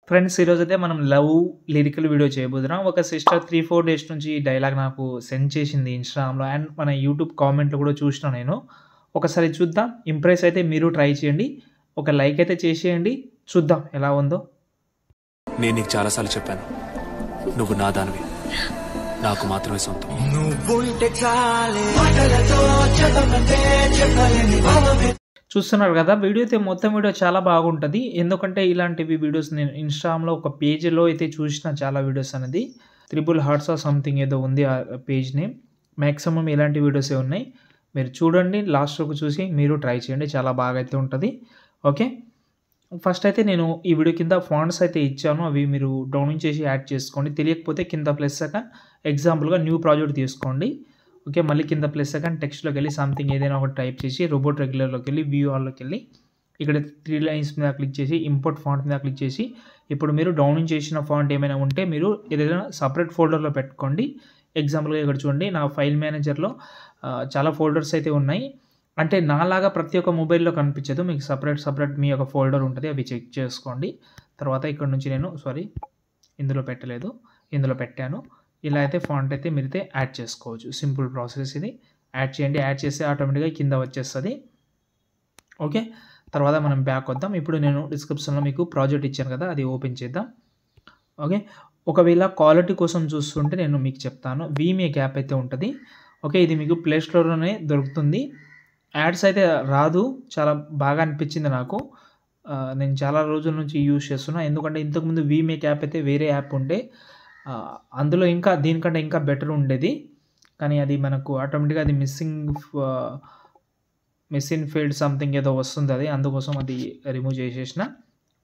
Friends ఈరోజైతే మనం love lyrical video చేయబోతున్నాం. ఒక సిస్టర్ 3-4 డేస్ నుంచి ఈ డైలాగ్ నాకు సెండ్ చేసింది ఇన్‌స్టాగ్రామ్‌లో అండ్ మన యూట్యూబ్ కామెంట్‌లో కూడా చూసినా నేను. ఒకసారి చూద్దాం. ఇంప్రెస్ అయితే మీరు ట్రై చేయండి. ఒక లైక్ అయితే చేసేయండి. చూద్దాం ఎలా ఉందో. నేను నీకు చాలాసార్లు చెప్పాను, నువ్వు నా దానివి, నాకు మాత్రమే సొంతం. చూస్తున్నారు కదా, వీడియో అయితే మొత్తం వీడియో చాలా బాగుంటుంది. ఎందుకంటే ఇలాంటివి వీడియోస్ నేను ఇన్‌స్టాగ్రామ్‌లో ఒక పేజ్‌లో అయితే చూసిన చాలా వీడియోస్ అనేది. 3 హార్ట్స్ సంథింగ్ ఏదో ఉంది ఆ పేజ్ నేమ్. మాక్సిమం ఇలాంటి వీడియోసే ఉన్నాయి. మీరు చూడండి, లాస్ట్ వరకు చూసి మీరు ట్రై చేయండి. చాలా బాగా అయితే ఉంటుంది. ఓకే. ఫస్ట్ అయితే నేను ఈ వీడియో కింద ఫాంట్స్ అయితే ఇచ్చాను. అవి మీరు డౌన్లోడ్ చేసి యాడ్ చేసుకోండి. తెలియకపోతే కింద ప్లస్ సెకండ్ ఎగ్జాంపుల్‌గా న్యూ ప్రాజెక్ట్ తీసుకోండి. ఓకే. మళ్ళీ కింద ప్లస్ సెకండ్ టెక్స్ట్‌లోకి వెళ్ళి సంథింగ్ ఏదైనా ఒకటి టైప్ చేసి రోబోట్ రెగ్యులర్‌లోకి వెళ్ళి వ్యూ ఆల్‌లోకి వెళ్ళి ఇక్కడ 3 లైన్స్ మీద క్లిక్ చేసి ఇంపోర్ట్ ఫాంట్ మీద క్లిక్ చేసి ఇప్పుడు మీరు డౌన్లోడ్ చేసిన ఫాంట్ ఏమైనా ఉంటే మీరు ఏదైనా సెపరేట్ ఫోల్డర్‌లో పెట్టుకోండి. ఎగ్జాంపుల్‌గా ఇక్కడ చూడండి, నా ఫైల్ మేనేజర్‌లో చాలా ఫోల్డర్స్ అయితే ఉన్నాయి. అంటే నాలాగా ప్రతి ఒక్క మొబైల్‌లో కనిపించదు. మీకు సెపరేట్ మీ యొక్క ఫోల్డర్ ఉంటది. అవి చెక్ చేసుకోండి. తర్వాత ఇక్కడ నుంచి నేను ఇందులో పెట్టలేదు. ఇందులో పెట్టాను. ఇలా అయితే ఫాంట్ అయితే మీరైతే యాడ్ చేసుకోవచ్చు. సింపుల్ ప్రాసెస్ ఇది. యాడ్ చేయండి. యాడ్ చేస్తే ఆటోమేటిక్‌గా కింద వచ్చేస్తది. ఓకే. తర్వాత మనం బ్యాక్ వద్దాం. ఇప్పుడు నేను డిస్క్రిప్షన్‌లో మీకు ప్రాజెక్ట్ ఇచ్చాను కదా, అది ఓపెన్ చేద్దాం. ఓకే. ఒకవేళ క్వాలిటీ కోసం చూస్తుంటే నేను మీకు చెప్తాను. వీమేక్ యాప్ అయితే ఉంటది. ఓకే. ఇది మీకు ప్లే స్టోర్‌లోనే దొరుకుతుంది. యాడ్స్ అయితే రాదు. చాలా బాగా అనిపించింది నాకు. నేను చాలా రోజుల నుంచి యూజ్ చేస్తున్నా. ఎందుకంటే ఇంతకుముందు వీమేక్ యాప్ అయితే వేరే యాప్ ఉండే. అందులో ఇంకా దీనికంటే ఇంకా బెటర్ ఉండేది. కానీ అది మనకు ఆటోమేటిక్‌గా అది మిస్సింగ్ ఫీల్డ్ సంథింగ్ ఏదో వస్తుంది అది. అందుకోసం అది రిమూవ్ చేసేసిన.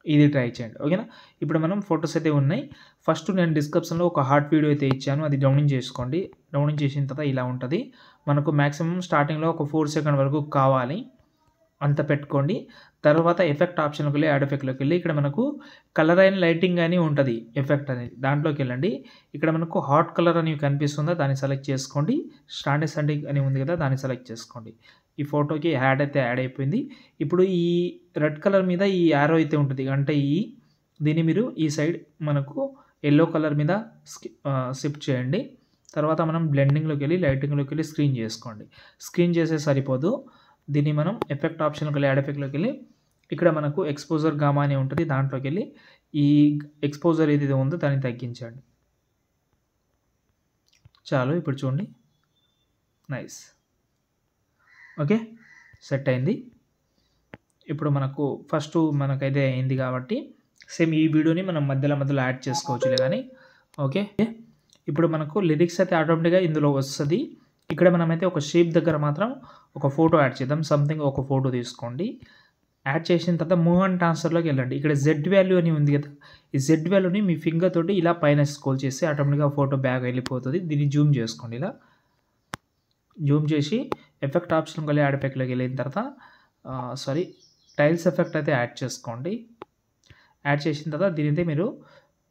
ఇది ట్రై చేయండి. ఓకేనా. ఇప్పుడు మనం ఫోటోస్ అయితే ఉన్నాయి. ఫస్ట్ నేను డిస్క్రిప్షన్‌లో ఒక హార్ట్ వీడియో అయితే ఇచ్చాను. అది డౌన్లోడ్ చేసుకోండి. డౌన్లోడ్ చేసిన తర్వాత ఇలా ఉంటది. మనకు మాక్సిమం స్టార్టింగ్‌లో ఒక 4 సెకండ్ వరకు కావాలి. అంత పెట్టుకోండి. తర్వాత ఎఫెక్ట్ ఆప్షన్‌లోకి వెళ్ళి యాడ్ ఎఫెక్ట్‌లోకి వెళ్ళి ఇక్కడ మనకు కలర్ అండ్ లైటింగ్ అని ఉంటది. ఎఫెక్ట్ అనేది దాంట్లోకి వెళ్ళండి. ఇక్కడ మనకు హాట్ కలర్ అని కనిపిస్తుందా, దాన్ని సెలెక్ట్ చేసుకోండి. స్టాండర్డ్ అని ఉంది కదా, దాన్ని సెలెక్ట్ చేసుకోండి. ఈ ఫోటోకి యాడ్ అయిపోయింది. ఇప్పుడు ఈ రెడ్ కలర్ మీద ఈ యారో అయితే ఉంటుంది. అంటే దీన్ని మీరు ఈ సైడ్ మనకు యెల్లో కలర్ మీద షిఫ్ట్ చేయండి. తర్వాత మనం బ్లెండింగ్‌లోకి వెళ్ళి లైటింగ్‌లోకి వెళ్ళి స్క్రీన్ చేసుకోండి. స్క్రీన్ చేస్తే సరిపోదు. దీన్ని మనం ఎఫెక్ట్ ఆప్షన్‌లోకి వెళ్ళి యాడ్ ఎఫెక్ట్‌లోకి వెళ్ళి ఇక్కడ మనకు ఎక్స్‌పోజర్ గామా అని ఉంటుంది. దాంట్లోకి వెళ్ళి ఈ ఎక్స్‌పోజర్ ఏదైతే ఉందో దాన్ని తగ్గించండి. చాలు. ఇప్పుడు చూడండి. నైస్. ఓకే. సెట్ అయింది. ఇప్పుడు మనకైతే అయింది కాబట్టి సేమ్ ఈ వీడియోని మనం మధ్యలో యాడ్ చేసుకోవచ్చులే కానీ. ఓకే. ఇప్పుడు మనకు లిరిక్స్ అయితే ఆటోమేటిక్‌గా ఇందులో వస్తది. ఇక్కడ మనమైతే ఒక షేప్ దగ్గర మాత్రం ఒక ఫోటో యాడ్ చేద్దాం. సంథింగ్ ఒక ఫోటో తీసుకోండి. యాడ్ చేసిన తర్వాత మూవ్ అండ్ ట్రాన్స్ఫర్‌లోకి వెళ్ళండి. ఇక్కడ జెడ్ వాల్యూ అని ఉంది కదా, ఈ జెడ్ వాల్యూని మీ ఫింగర్ తోటి ఇలా పైన స్క్రోల్ చేస్తే ఆటోమేటిక్‌గా ఫోటో బ్యాక్ వెళ్ళిపోతుంది. దీన్ని జూమ్ చేసుకోండి. ఇలా జూమ్ చేసి ఎఫెక్ట్ ఆప్షన్‌కి వెళ్ళి యాడ్ ఎఫెక్ట్‌లోకి వెళ్ళిన తర్వాత టైల్స్ ఎఫెక్ట్ అయితే యాడ్ చేసుకోండి. యాడ్ చేసిన తర్వాత దీనైతే మీరు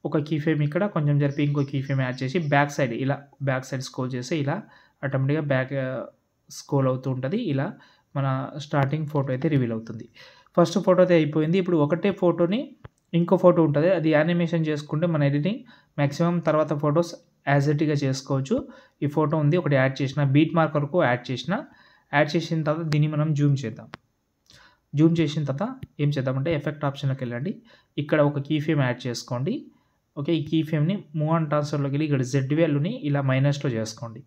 ఒక కీ ఫ్రేమ్ ఇక్కడ కొంచెం జరిపి ఇంకో కీ ఫ్రేమ్ యాడ్ చేసి బ్యాక్ సైడ్ స్క్రోల్ చేసి ఇలా ఆటోమేటిక్‌గా బ్యాక్ స్క్రోల్ అవుతూ ఉంటది. ఇలా మన స్టార్టింగ్ ఫోటో అయితే రివీల్ అవుతుంది. ఫస్ట్ ఫోటో అయితే అయిపోయింది. ఇప్పుడు ఒకటే ఫోటోని ఇంకో ఫోటో ఉంటది. అది యానిమేషన్ చేసుకుంటే మన ఎడిటింగ్ మాక్సిమం తర్వాత ఫోటోస్ యాజ్ ఇట్ ఈస్‌గా చేసుకోవచ్చు. ఈ ఫోటో ఉంది ఒకటి యాడ్ చేసిన, బీట్ మార్కర్‌కు యాడ్ చేసిన. యాడ్ చేసిన తర్వాత దీన్ని మనం జూమ్ చేద్దాం. జూమ్ చేసిన తర్వాత ఏం చేద్దామంటే ఎఫెక్ట్ ఆప్షన్‌లోకి వెళ్ళండి. ఇక్కడ ఒక కీ ఫ్రేమ్ యాడ్ చేసుకోండి. ఓకే. ఈ కీ ఫ్రేమ్‌ని మూవ్ అండ్ ట్రాన్స్ఫర్‌లోకి వెళ్ళి ఇక్కడ జెడ్ వాల్యూని ఇలా మైనస్‌లో చేసుకోండి.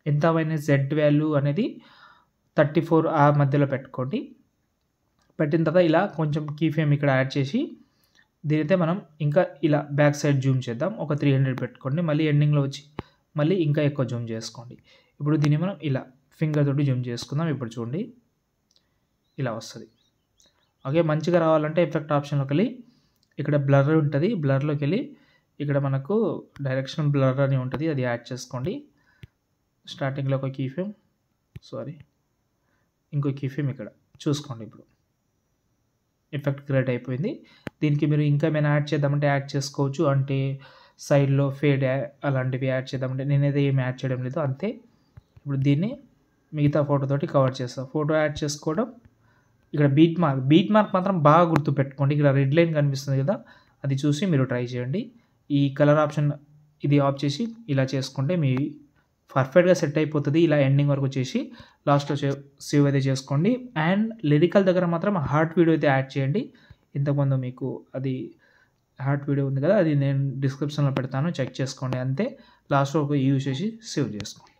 ఎంత మైనస్ జెడ్ వాల్యూ అనేది 34 ఆ మధ్యలో పెట్టుకోండి. పెట్టిన తర్వాత ఇలా కొంచెం కీ ఫ్రేమ్ ఇక్కడ యాడ్ చేసి దీనైతే మనం ఇంకా ఇలా బ్యాక్ సైడ్ జూమ్ చేద్దాం. ఒక 300 పెట్టుకోండి. మళ్ళీ ఎండింగ్‌లో వచ్చి మళ్ళీ ఇంకా ఎక్కువ జూమ్ చేసుకోండి. ఇప్పుడు దీన్ని మనం ఇలా ఫింగర్ తోటి జూమ్ చేసుకుందాం. ఇప్పుడు చూడండి ఇలా వస్తది. ఓకే. మంచిగా రావాలంటే ఎఫెక్ట్ ఆప్షన్‌లోకి వెళ్ళి ఇక్కడ బ్లర్ ఉంటది. బ్లర్‌లోకి వెళ్ళి ఇక్కడ మనకు డైరెక్షన్ బ్లర్ అని ఉంటది. అది యాడ్ చేసుకోండి. స్టార్టింగ్‌లో ఒక కీ ఫ్రేమ్ ఇంకో కీ ఫ్రేమ్ ఇక్కడ చూసుకోండి. ఇప్పుడు ఎఫెక్ట్ క్రియేట్ అయిపోయింది. దీనికి మీరు ఇంకా ఏమైనా యాడ్ చేద్దామంటే యాడ్ చేసుకోవచ్చు. అంటే సైడ్‌లో ఫేడ్ అలాంటివి యాడ్ చేద్దామంటే నేనైతే ఏమి యాడ్ చేయడం లేదు. అంతే. ఇప్పుడు దీన్ని మిగతా ఫోటో తోటి కవర్ చేస్తా. ఫోటో యాడ్ చేసుకోవడం. ఇక్కడ బీట్ మార్క్ మాత్రం బాగా గుర్తుపెట్టుకోండి. ఇక్కడ రెడ్ లైన్ కనిపిస్తుంది కదా, అది చూసి మీరు ట్రై చేయండి. ఈ కలర్ ఆప్షన్ ఇది ఆఫ్ చేసి ఇలా చేసుకుంటే మీ పర్ఫెక్ట్‌గా సెట్ అయిపోతది. ఇలా ఎండింగ్ వరకు చేసి లాస్ట్‌లో సేవ్ అయితే చేసుకోండి. అండ్ లిరికల్ దగ్గర మాత్రం హార్ట్ వీడియో అయితే యాడ్ చేయండి. ఇంతకుముందు మీకు అది హార్ట్ వీడియో ఉంది కదా! అది నేను డిస్క్రిప్షన్‌లో పెడతాను. చెక్ చేసుకోండి అంతే. లాస్ట్‌లో యూజ్ చేసి సేవ్ చేసుకోండి.